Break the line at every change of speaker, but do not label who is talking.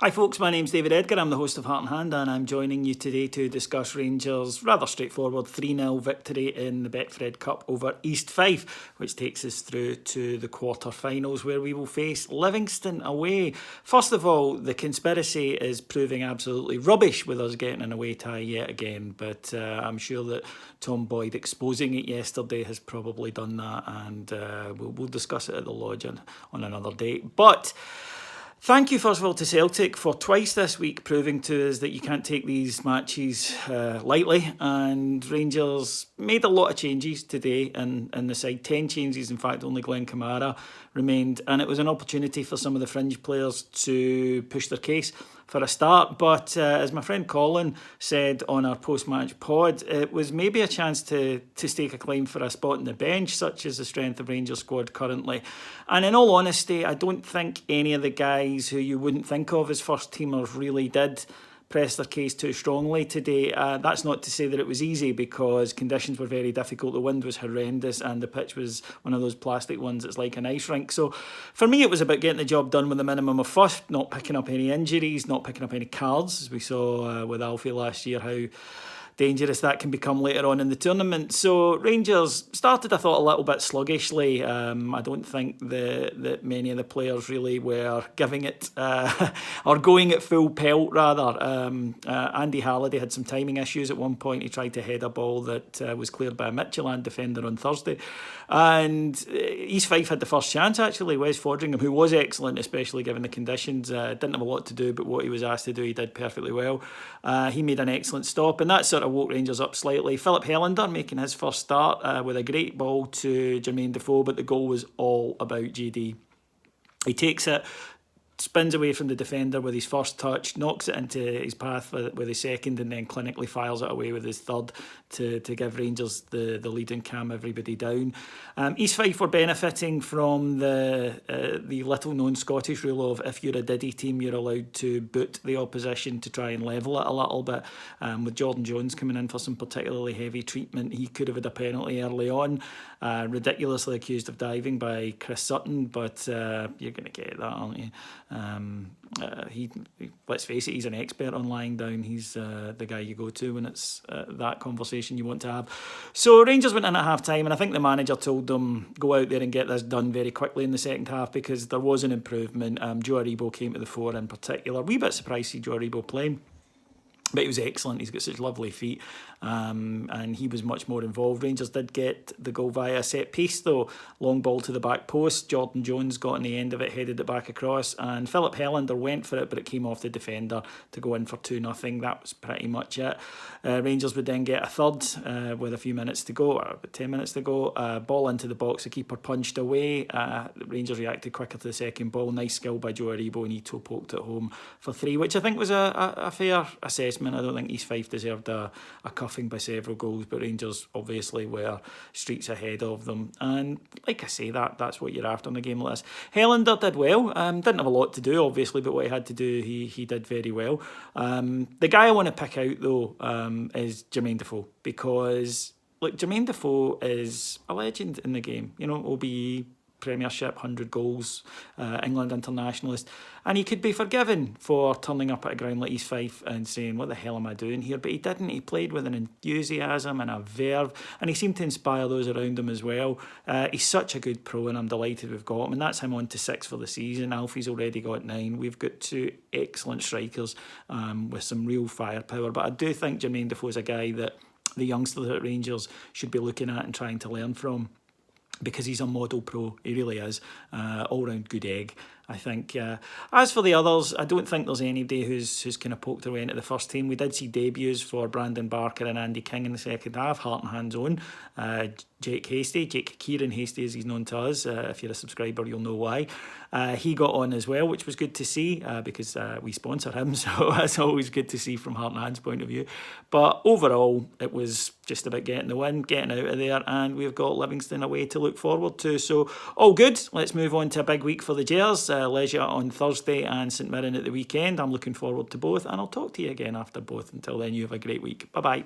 Hi folks, my name's David Edgar, I'm the host of Heart and Hand and I'm joining you today to discuss Rangers' rather straightforward 3-0 victory in the Betfred Cup over East Fife, which takes us through to the quarter-finals where we will face Livingston away. First of all, the conspiracy is proving absolutely rubbish with us getting an away tie yet again, but I'm sure that Tom Boyd exposing it yesterday has probably done that, and we'll discuss it at the Lodge on another date. But thank you, first of all, to Celtic for twice this week proving to us that you can't take these matches lightly. And Rangers made a lot of changes today in the side. 10 changes, in fact, only Glenn Kamara remained. And it was an opportunity for some of the fringe players to push their case for a start. But as my friend Colin said on our post-match pod, it was maybe a chance to stake a claim for a spot in the bench, such as the strength of Rangers squad currently. And in all honesty, I don't think any of the guys who you wouldn't think of as first teamers really did press their case too strongly today. That's not to say that it was easy, because conditions were very difficult. The wind was horrendous and the pitch was one of those plastic ones that's like an ice rink. So for me, it was about getting the job done with a minimum of fuss, not picking up any injuries, not picking up any cards, as we saw with Alfie last year, how dangerous that can become later on in the tournament. So Rangers started, I thought, a little bit sluggishly. I don't think that many of the players really were giving it or going at full pelt, rather. Andy Halliday had some timing issues at one point. He tried to head a ball that was cleared by a Midtjylland defender on Thursday. And East Fife had the first chance, actually. Wes Fodringham, who was excellent, especially given the conditions, didn't have a lot to do, but what he was asked to do, he did perfectly well. He made an excellent stop, and that sort of woke Rangers up slightly. Philip Helander making his first start with a great ball to Jermaine Defoe, but the goal was all about JD. He takes it, spins away from the defender with his first touch, knocks it into his path with his second, and then clinically fires it away with his third to give Rangers the lead and calm everybody down. East Fife were benefiting from the little-known Scottish rule of if you're a Diddy team, you're allowed to boot the opposition to try and level it a little bit. With Jordan Jones coming in for some particularly heavy treatment, he could have had a penalty early on, ridiculously accused of diving by Chris Sutton, but you're going to get that, aren't you? Let's face it, he's an expert on lying down. He's the guy you go to when it's that conversation you want to have. So Rangers went in at half time, and I think the manager told them, go out there and get this done very quickly in the second half, because there was an improvement. Joe Aribo came to the fore in particular. Wee bit surprised to see Joe Aribo playing, but he was excellent. He's got such lovely feet, and he was much more involved. Rangers did get the goal via a set piece, though. Long ball to the back post. Jordan Jones got on the end of it, headed it back across, and Philip Helander went for it, but it came off the defender to go in for 2-0. That was pretty much it. Rangers would then get a third with a few minutes to go, or about 10 minutes to go. Ball into the box, the keeper punched away. Rangers reacted quicker to the second ball. Nice skill by Joe Aribo, and he toe poked it home for 3, which I think was a fair assessment. I don't think East Fife deserved a cuffing by several goals, but Rangers obviously were streets ahead of them. And like I say, that's what you're after in a game like this. Helander did well. Didn't have a lot to do, obviously, but what he had to do, he did very well. The guy I want to pick out, though, is Jermaine Defoe, because look, Jermaine Defoe is a legend in the game. You know, OBE, Premiership, 100 goals, England internationalist, and he could be forgiven for turning up at a ground like East Fife and saying, what the hell am I doing here? But he didn't. He played with an enthusiasm and a verve, and he seemed to inspire those around him as well. He's such a good pro, and I'm delighted we've got him, and that's him on to 6 for the season. Alfie's already got 9. We've got 2 excellent strikers with some real firepower, but I do think Jermaine Defoe is a guy that the youngsters at Rangers should be looking at and trying to learn from, because he's a model pro. He really is. All-round good egg, I think. As for the others, I don't think there's anybody who's kind of poked their way into the first team. We did see debuts for Brandon Barker and Andy King in the second half. Heart and Hand's own. Jake Kieran Hasty, as he's known to us. If you're a subscriber, you'll know why. He got on as well, which was good to see, because we sponsor him, so that's always good to see from Heart and Hand's point of view. But overall, it was just about getting the win, getting out of there, and we've got Livingston away to look forward to. So all good. Let's move on to a big week for the Jers. Leisure on Thursday and St Mirren at the weekend. I'm looking forward to both, and I'll talk to you again after both. Until then, you have a great week. Bye-bye.